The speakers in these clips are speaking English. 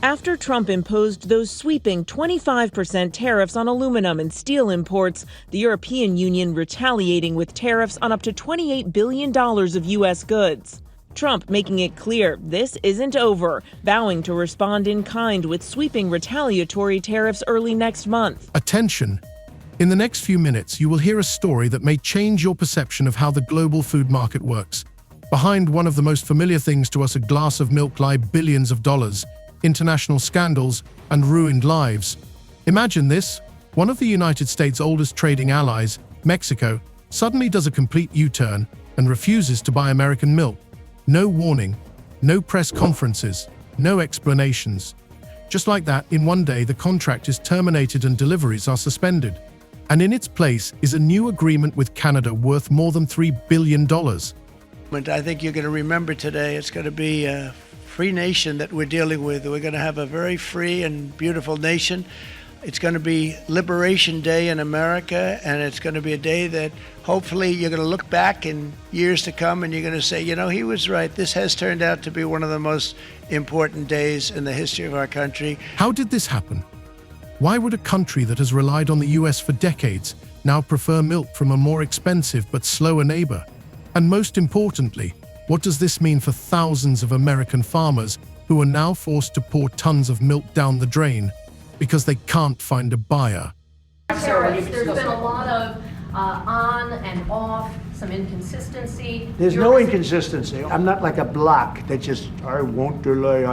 After Trump imposed those sweeping 25% tariffs on aluminum and steel imports, the European Union retaliating with tariffs on up to $28 billion of U.S. goods. Trump making it clear this isn't over, vowing to respond in kind with sweeping retaliatory tariffs early next month. Attention! In the next few minutes, you will hear a story that may change your perception of how the global food market works. Behind one of the most familiar things to us, a glass of milk, lie billions of dollars, international scandals, and ruined lives. Imagine this: one of the United States' oldest trading allies, Mexico, suddenly does a complete U-turn and refuses to buy American milk. No warning, no press conferences, no explanations. Just like that, in one day, the contract is terminated and deliveries are suspended. And in its place is a new agreement with Canada worth more than $3 billion. I think you're going to remember today, it's going to be a free nation that we're dealing with. We're going to have a very free and beautiful nation. It's going to be Liberation Day in America, and it's going to be a day that hopefully you're going to look back in years to come and you're going to say, you know, he was right. This has turned out to be one of the most important days in the history of our country. How did this happen? Why would a country that has relied on the US for decades now prefer milk from a more expensive but slower neighbor? And most importantly, what does this mean for thousands of American farmers who are now forced to pour tons of milk down the drain because they can't find a buyer? There's been a lot of on and off, some inconsistency. There's no inconsistency. I'm not like a block that just, I won't delay.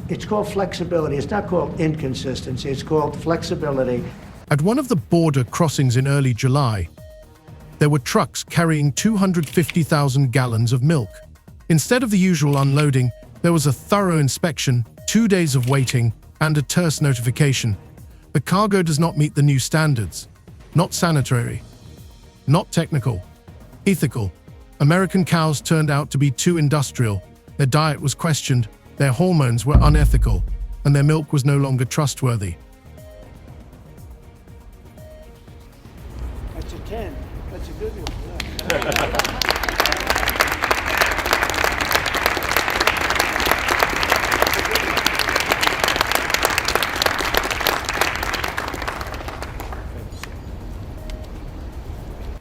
It's called flexibility. It's not called inconsistency. It's called flexibility. At one of the border crossings in early July, there were trucks carrying 250,000 gallons of milk. Instead of the usual unloading, there was a thorough inspection, 2 days of waiting, and a terse notification. The cargo does not meet the new standards. Not sanitary. Not technical. Ethical. American cows turned out to be too industrial. Their diet was questioned. Their hormones were unethical, and their milk was no longer trustworthy. That's a 10. That's a good one.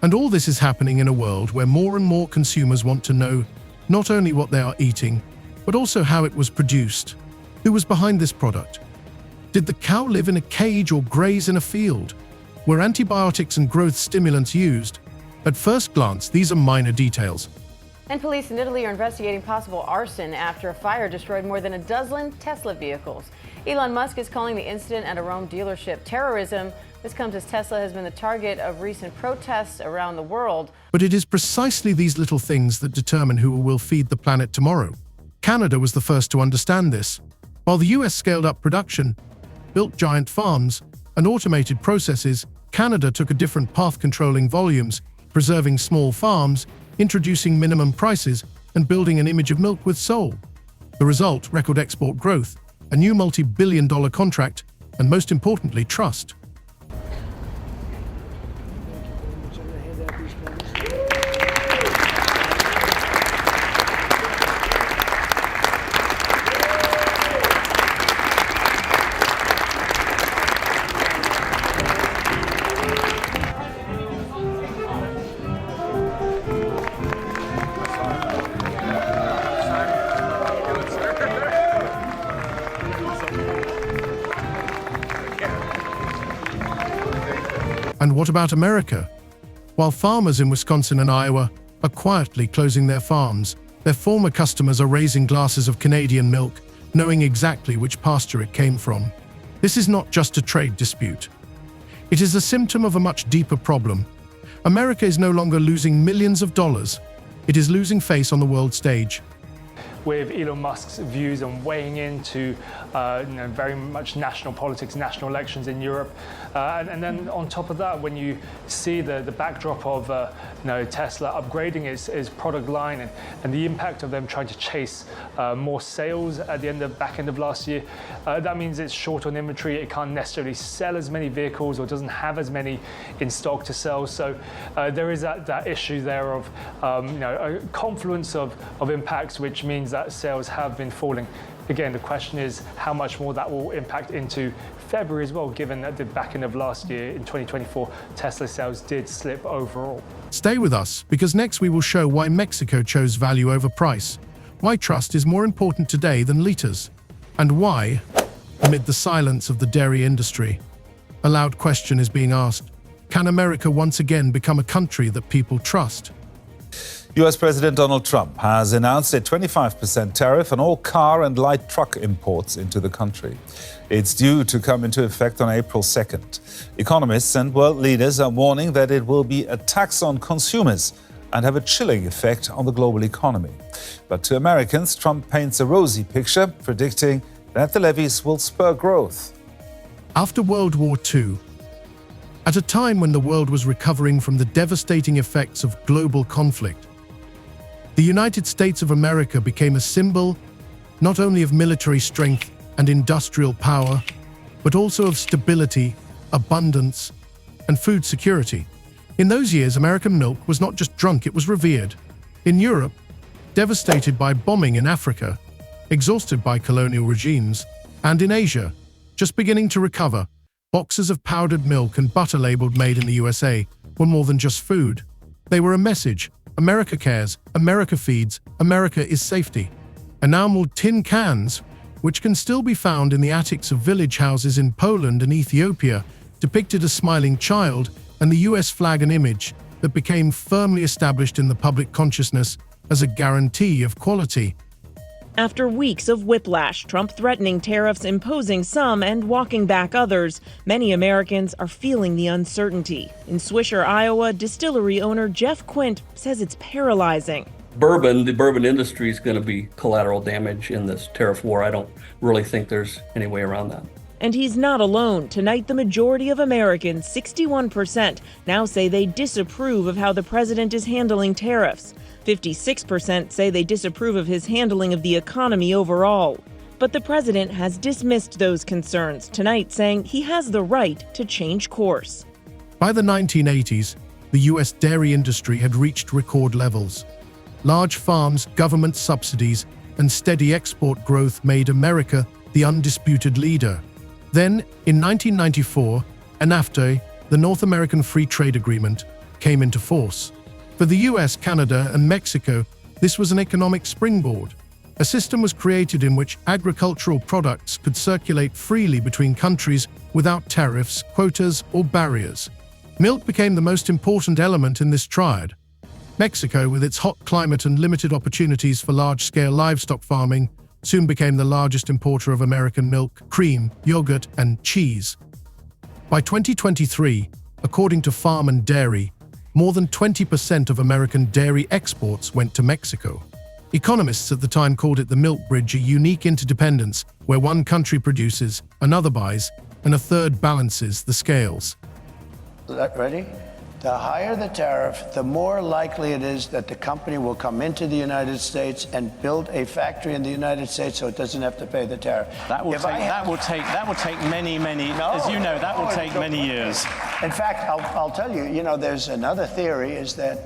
And all this is happening in a world where more and more consumers want to know not only what they are eating, but also how it was produced. Who was behind this product? Did the cow live in a cage or graze in a field? Were antibiotics and growth stimulants used? At first glance, these are minor details. And police in Italy are investigating possible arson after a fire destroyed more than a dozen Tesla vehicles. Elon Musk is calling the incident at a Rome dealership terrorism. This comes as Tesla has been the target of recent protests around the world. But it is precisely these little things that determine who will feed the planet tomorrow. Canada was the first to understand this. While the US scaled up production, built giant farms, and automated processes, Canada took a different path, controlling volumes, preserving small farms, introducing minimum prices, and building an image of milk with soul. The result: record export growth, a new multi-billion-dollar contract, and most importantly, trust. And what about America? While farmers in Wisconsin and Iowa are quietly closing their farms, their former customers are raising glasses of Canadian milk, knowing exactly which pasture it came from. This is not just a trade dispute. It is a symptom of a much deeper problem. America is no longer losing millions of dollars. It is losing face on the world stage. With Elon Musk's views on weighing into very much national politics, national elections in Europe. And then on top of that, when you see the backdrop of Tesla upgrading its product line and the impact of them trying to chase more sales at the back end of last year, that means it's short on inventory. It can't necessarily sell as many vehicles or doesn't have as many in stock to sell. So there is that issue there of a confluence of impacts, which means that sales have been falling. Again, the question is how much more that will impact into February as well, given that the back end of last year in 2024, Tesla sales did slip overall. Stay with us, because next we will show why Mexico chose value over price, why trust is more important today than liters, and why, amid the silence of the dairy industry, a loud question is being asked: can America once again become a country that people trust? US President Donald Trump has announced a 25% tariff on all car and light truck imports into the country. It's due to come into effect on April 2nd. Economists and world leaders are warning that it will be a tax on consumers and have a chilling effect on the global economy. But to Americans, Trump paints a rosy picture, predicting that the levies will spur growth. After World War II, at a time when the world was recovering from the devastating effects of global conflict, the United States of America became a symbol not only of military strength and industrial power, but also of stability, abundance, and food security. In those years, American milk was not just drunk, it was revered. In Europe, devastated by bombing in Africa, exhausted by colonial regimes, and in Asia, just beginning to recover, boxes of powdered milk and butter labeled "Made in the USA" were more than just food. They were a message: America cares, America feeds, America is safety. Enameled tin cans, which can still be found in the attics of village houses in Poland and Ethiopia, depicted a smiling child and the US flag, an image that became firmly established in the public consciousness as a guarantee of quality. After weeks of whiplash, Trump threatening tariffs, imposing some and walking back others, many Americans are feeling the uncertainty. In Swisher, Iowa, distillery owner Jeff Quint says it's paralyzing. The bourbon industry is going to be collateral damage in this tariff war. I don't really think there's any way around that. And he's not alone. Tonight, the majority of Americans, 61%, now say they disapprove of how the president is handling tariffs. 56% say they disapprove of his handling of the economy overall. But the president has dismissed those concerns tonight, saying he has the right to change course. By the 1980s, the US dairy industry had reached record levels. Large farms, government subsidies, and steady export growth made America the undisputed leader. Then, in 1994, NAFTA, the North American Free Trade Agreement, came into force. For the US, Canada, and Mexico, this was an economic springboard. A system was created in which agricultural products could circulate freely between countries without tariffs, quotas, or barriers. Milk became the most important element in this triad. Mexico, with its hot climate and limited opportunities for large-scale livestock farming, soon became the largest importer of American milk, cream, yogurt, and cheese. By 2023, according to Farm and Dairy, more than 20% of American dairy exports went to Mexico. Economists at the time called it the milk bridge, a unique interdependence where one country produces, another buys, and a third balances the scales. Ready? The higher the tariff, the more likely it is that the company will come into the United States and build a factory in the United States so it doesn't have to pay the tariff. That will take many, as you know, that will take many years. In fact, I'll tell you, there's another theory is that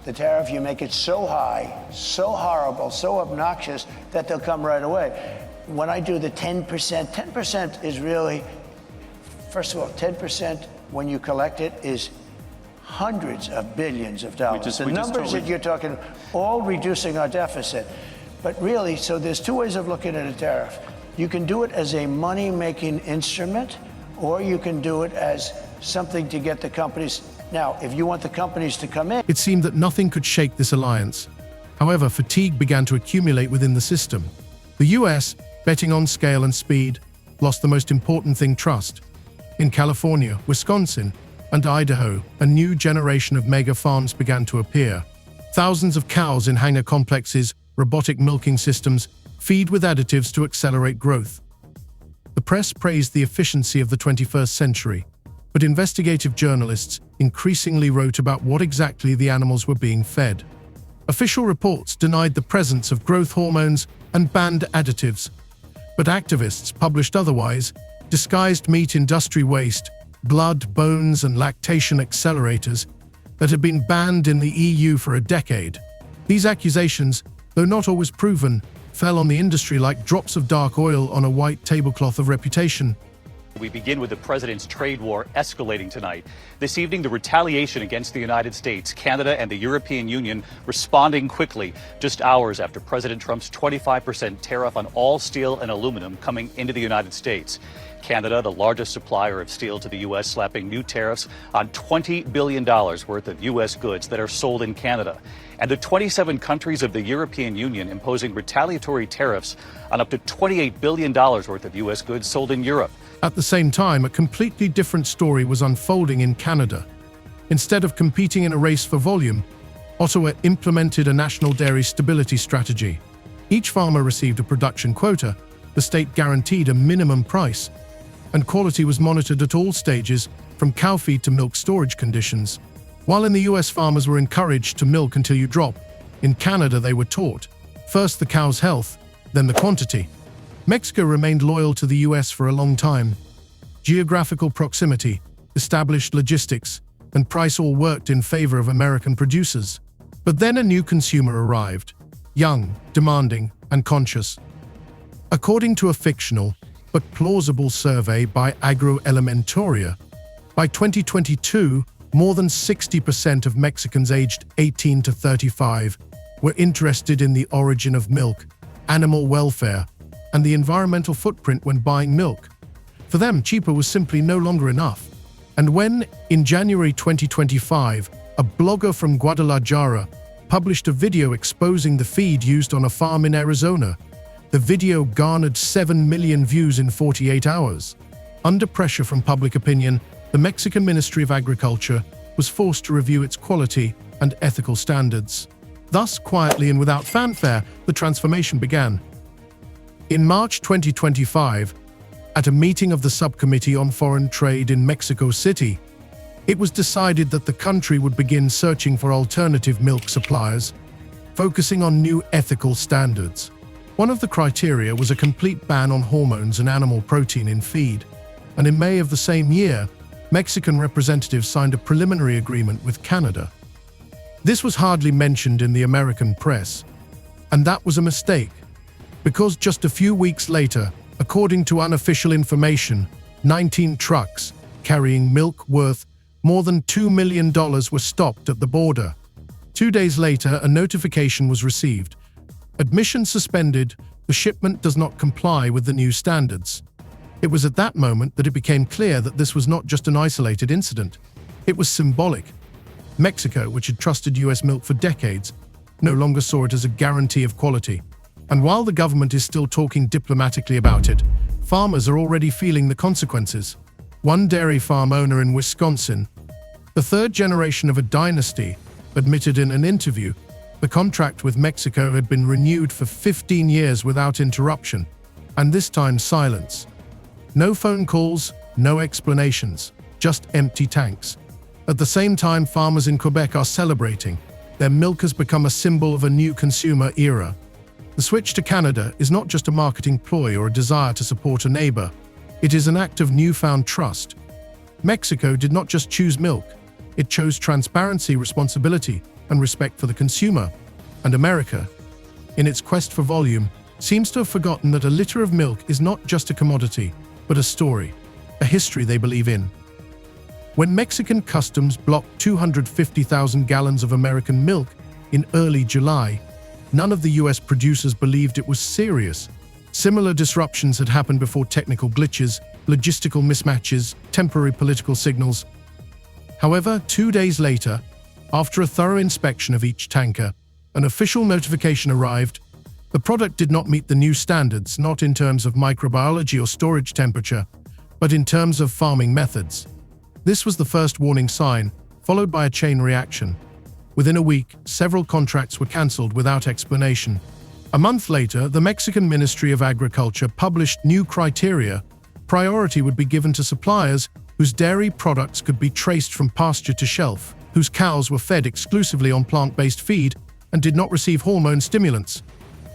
the tariff, you make it so high, so horrible, so obnoxious that they'll come right away. When I do the 10%, 10% is really, first of all, 10%, when you collect it, is hundreds of billions of dollars. The numbers that you're talking, all reducing our deficit. But really, so there's two ways of looking at a tariff. You can do it as a money-making instrument, or you can do it as something to get the companies. Now, if you want the companies to come in. It seemed that nothing could shake this alliance. However, fatigue began to accumulate within the system. The US, betting on scale and speed, lost the most important thing: trust. In California, Wisconsin, and Idaho, a new generation of mega farms began to appear. Thousands of cows in hanger complexes, robotic milking systems, feed with additives to accelerate growth. The press praised the efficiency of the 21st century, but investigative journalists increasingly wrote about what exactly the animals were being fed. Official reports denied the presence of growth hormones and banned additives, but activists published otherwise: disguised meat industry waste, blood, bones, and lactation accelerators that had been banned in the EU for a decade. These accusations, though not always proven, fell on the industry like drops of dark oil on a white tablecloth of reputation. We begin with the president's trade war escalating tonight. This evening, the retaliation against the United States, Canada, and the European Union responding quickly, just hours after President Trump's 25% tariff on all steel and aluminum coming into the United States. Canada, the largest supplier of steel to the U.S., slapping new tariffs on $20 billion worth of U.S. goods that are sold in Canada. And the 27 countries of the European Union imposing retaliatory tariffs on up to $28 billion worth of U.S. goods sold in Europe. At the same time, a completely different story was unfolding in Canada. Instead of competing in a race for volume, Ottawa implemented a national dairy stability strategy. Each farmer received a production quota, the state guaranteed a minimum price, and quality was monitored at all stages, from cow feed to milk storage conditions. While in the US, farmers were encouraged to milk until you drop, in Canada they were taught, first the cow's health, then the quantity. Mexico remained loyal to the US for a long time. Geographical proximity, established logistics, and price all worked in favor of American producers. But then a new consumer arrived, young, demanding, and conscious. According to a fictional but plausible survey by Agroalimentaria, by 2022, more than 60% of Mexicans aged 18 to 35 were interested in the origin of milk, animal welfare, and the environmental footprint when buying milk. For them, cheaper was simply no longer enough. And when, in January 2025, a blogger from Guadalajara published a video exposing the feed used on a farm in Arizona, the video garnered 7 million views in 48 hours. Under pressure from public opinion, the Mexican Ministry of Agriculture was forced to review its quality and ethical standards. Thus, quietly and without fanfare, the transformation began. In March 2025, at a meeting of the Subcommittee on Foreign Trade in Mexico City, it was decided that the country would begin searching for alternative milk suppliers, focusing on new ethical standards. One of the criteria was a complete ban on hormones and animal protein in feed. And in May of the same year, Mexican representatives signed a preliminary agreement with Canada. This was hardly mentioned in the American press, and that was a mistake, because just a few weeks later, according to unofficial information, 19 trucks carrying milk worth more than $2 million were stopped at the border. 2 days later, a notification was received. Admission suspended, the shipment does not comply with the new standards. It was at that moment that it became clear that this was not just an isolated incident. It was symbolic. Mexico, which had trusted US milk for decades, no longer saw it as a guarantee of quality. And while the government is still talking diplomatically about it, farmers are already feeling the consequences. One dairy farm owner in Wisconsin, the third generation of a dynasty, admitted in an interview the contract with Mexico had been renewed for 15 years without interruption, and this time silence. No phone calls, no explanations, just empty tanks. At the same time, farmers in Quebec are celebrating. Their milk has become a symbol of a new consumer era. The switch to Canada is not just a marketing ploy or a desire to support a neighbor. It is an act of newfound trust. Mexico did not just choose milk. It chose transparency, responsibility, and respect for the consumer. And America, in its quest for volume, seems to have forgotten that a liter of milk is not just a commodity, but a story, a history they believe in. When Mexican customs blocked 250,000 gallons of American milk in early July, none of the US producers believed it was serious. Similar disruptions had happened before: technical glitches, logistical mismatches, temporary political signals. However, 2 days later, after a thorough inspection of each tanker, an official notification arrived. The product did not meet the new standards, not in terms of microbiology or storage temperature, but in terms of farming methods. This was the first warning sign, followed by a chain reaction. Within a week, several contracts were cancelled without explanation. A month later, the Mexican Ministry of Agriculture published new criteria. Priority would be given to suppliers whose dairy products could be traced from pasture to shelf, whose cows were fed exclusively on plant-based feed and did not receive hormone stimulants.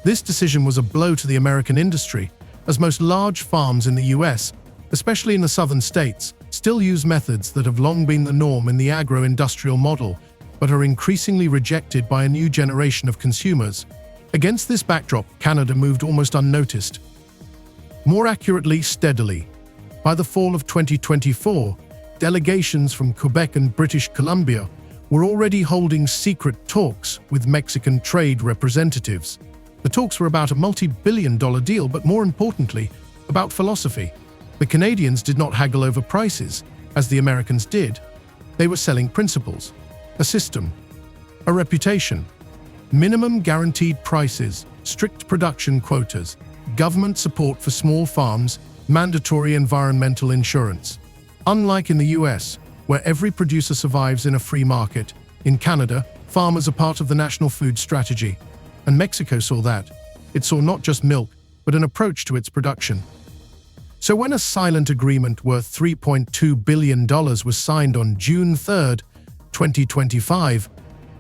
This decision was a blow to the American industry, as most large farms in the US, especially in the southern states, still use methods that have long been the norm in the agro-industrial model, but are increasingly rejected by a new generation of consumers. Against this backdrop, Canada moved almost unnoticed. More accurately, steadily. By the fall of 2024, delegations from Quebec and British Columbia were already holding secret talks with Mexican trade representatives. The talks were about a multi-billion-dollar deal, but more importantly, about philosophy. The Canadians did not haggle over prices, as the Americans did. They were selling principles, a system, a reputation, minimum guaranteed prices, strict production quotas, government support for small farms, mandatory environmental insurance. Unlike in the US, where every producer survives in a free market, in Canada, farmers are part of the national food strategy. And Mexico saw that. It saw not just milk, but an approach to its production. So when a silent agreement worth $3.2 billion was signed on June 3, 2025,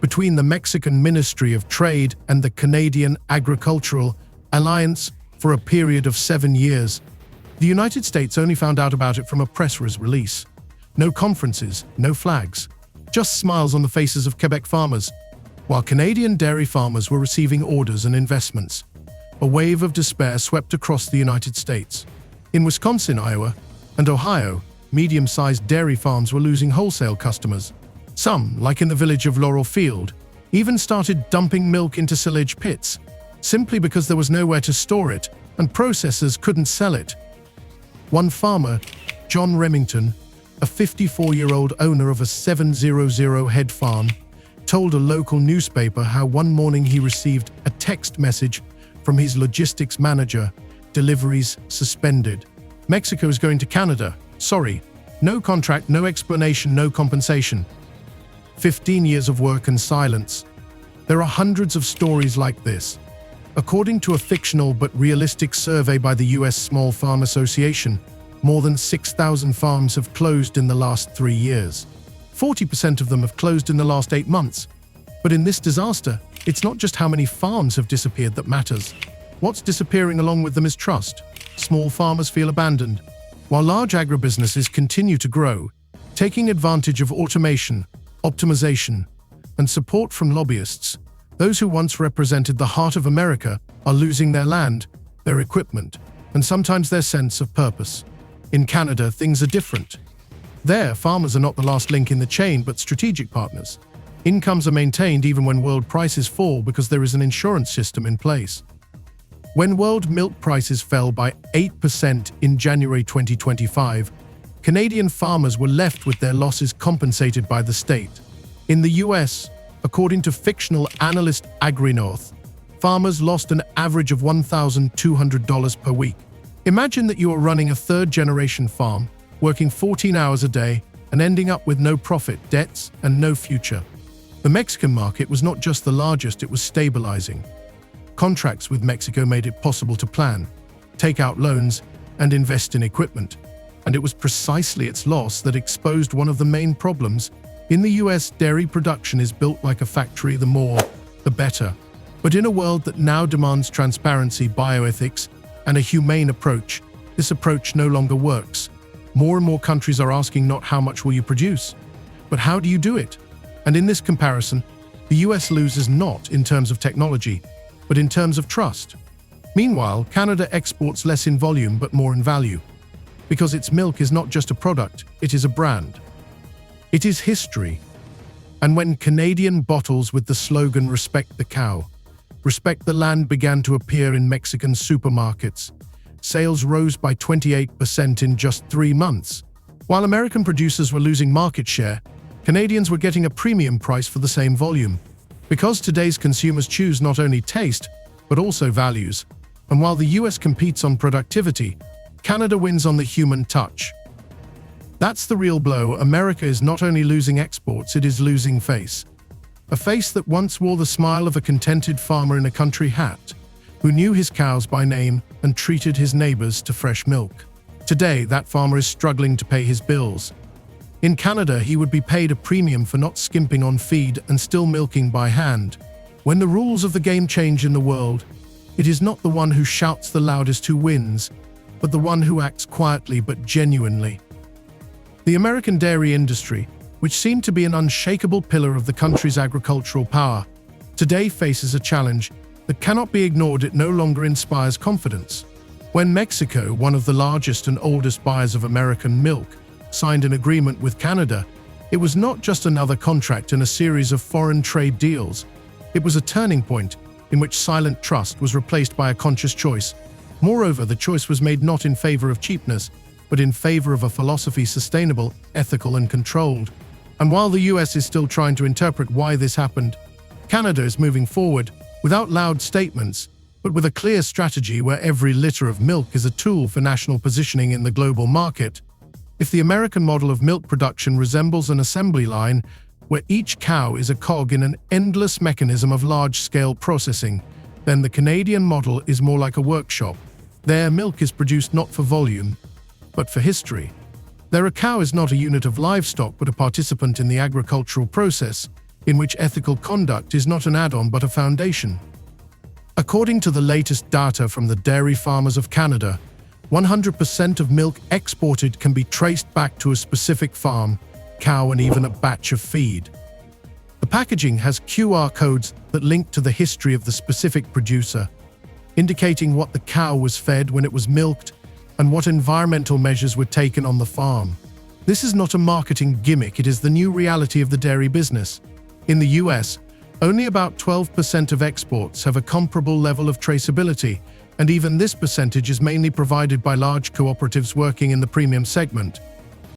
between the Mexican Ministry of Trade and the Canadian Agricultural Alliance for a period of 7 years, the United States only found out about it from a press release. No conferences, no flags, just smiles on the faces of Quebec farmers, while Canadian dairy farmers were receiving orders and investments. A wave of despair swept across the United States. In Wisconsin, Iowa, and Ohio, medium-sized dairy farms were losing wholesale customers. Some, like in the village of Laurel Field, even started dumping milk into silage pits, simply because there was nowhere to store it and processors couldn't sell it. One farmer, John Remington, a 54-year-old owner of a 700-head farm, told a local newspaper how one morning he received a text message from his logistics manager: deliveries suspended. Mexico is going to Canada. Sorry. No contract, no explanation, no compensation. 15 years of work and silence. There are hundreds of stories like this. According to a fictional but realistic survey by the U.S. Small Farm Association, more than 6,000 farms have closed in the last 3 years. 40% of them have closed in the last 8 months. But in this disaster, it's not just how many farms have disappeared that matters. What's disappearing along with them is trust. Small farmers feel abandoned, while large agribusinesses continue to grow, taking advantage of automation, optimization, and support from lobbyists. Those who once represented the heart of America are losing their land, their equipment, and sometimes their sense of purpose. In Canada, things are different. There, farmers are not the last link in the chain, but strategic partners. Incomes are maintained even when world prices fall because there is an insurance system in place. When world milk prices fell by 8% in January 2025, Canadian farmers were left with their losses compensated by the state. In the US, according to fictional analyst AgriNorth, farmers lost an average of $1,200 per week. Imagine that you are running a third-generation farm, working 14 hours a day, and ending up with no profit, debts, and no future. The Mexican market was not just the largest, it was stabilizing. Contracts with Mexico made it possible to plan, take out loans, and invest in equipment. And it was precisely its loss that exposed one of the main problems. In the US, dairy production is built like a factory: the more, the better. But in a world that now demands transparency, bioethics, and a humane approach, this approach no longer works. More and more countries are asking not how much will you produce, but how do you do it? And in this comparison, the US loses not in terms of technology, but in terms of trust. Meanwhile, Canada exports less in volume but more in value, because its milk is not just a product, it is a brand. It is history. And when Canadian bottles with the slogan "Respect the cow, respect the land" began to appear in Mexican supermarkets, sales rose by 28% in just 3 months. While American producers were losing market share, Canadians were getting a premium price for the same volume. Because today's consumers choose not only taste, but also values. And while the US competes on productivity, Canada wins on the human touch. That's the real blow. America is not only losing exports, it is losing face. A face that once wore the smile of a contented farmer in a country hat, who knew his cows by name and treated his neighbors to fresh milk. Today, that farmer is struggling to pay his bills. In Canada, he would be paid a premium for not skimping on feed and still milking by hand. When the rules of the game change in the world, it is not the one who shouts the loudest who wins, but the one who acts quietly but genuinely. The American dairy industry, which seemed to be an unshakable pillar of the country's agricultural power, today faces a challenge. that cannot be ignored. It no longer inspires confidence. When Mexico, one of the largest and oldest buyers of American milk, signed an agreement with Canada, it was not just another contract in a series of foreign trade deals. It was a turning point in which silent trust was replaced by a conscious choice. Moreover, the choice was made not in favor of cheapness, but in favor of a philosophy sustainable, ethical, and controlled. And while the US is still trying to interpret why this happened, Canada is moving forward without loud statements, but with a clear strategy where every liter of milk is a tool for national positioning in the global market. If the American model of milk production resembles an assembly line where each cow is a cog in an endless mechanism of large-scale processing, then the Canadian model is more like a workshop. There, milk is produced not for volume, but for history. There, a cow is not a unit of livestock but a participant in the agricultural process, in which ethical conduct is not an add-on but a foundation. According to the latest data from the Dairy Farmers of Canada, 100% of milk exported can be traced back to a specific farm, cow, and even a batch of feed. The packaging has QR codes that link to the history of the specific producer, indicating what the cow was fed when it was milked and what environmental measures were taken on the farm. This is not a marketing gimmick, it is the new reality of the dairy business. In the US, only about 12% of exports have a comparable level of traceability, and even this percentage is mainly provided by large cooperatives working in the premium segment.